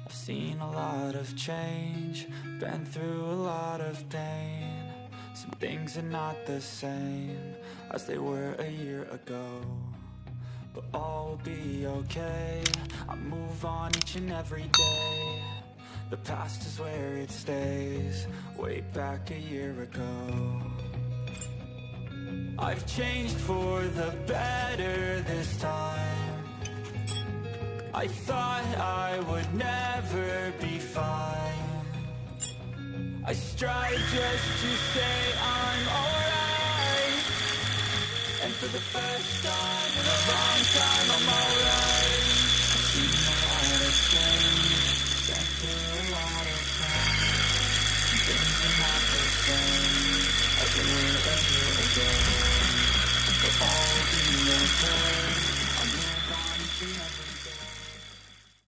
I've seen a lot of change, been through a lot of pain. Some things are not the same as they were a year ago, but all will be okay. I move on each and every day. The past is where it stays, way back a year ago. I've changed for the better this time. I thought I would never be fine. I strive just to say I'm alright, and for the first time in a long time I'm alright. I've seen a lot of change, been through a lot of pain. Things are not the same as they were a year ago, but all will be okay.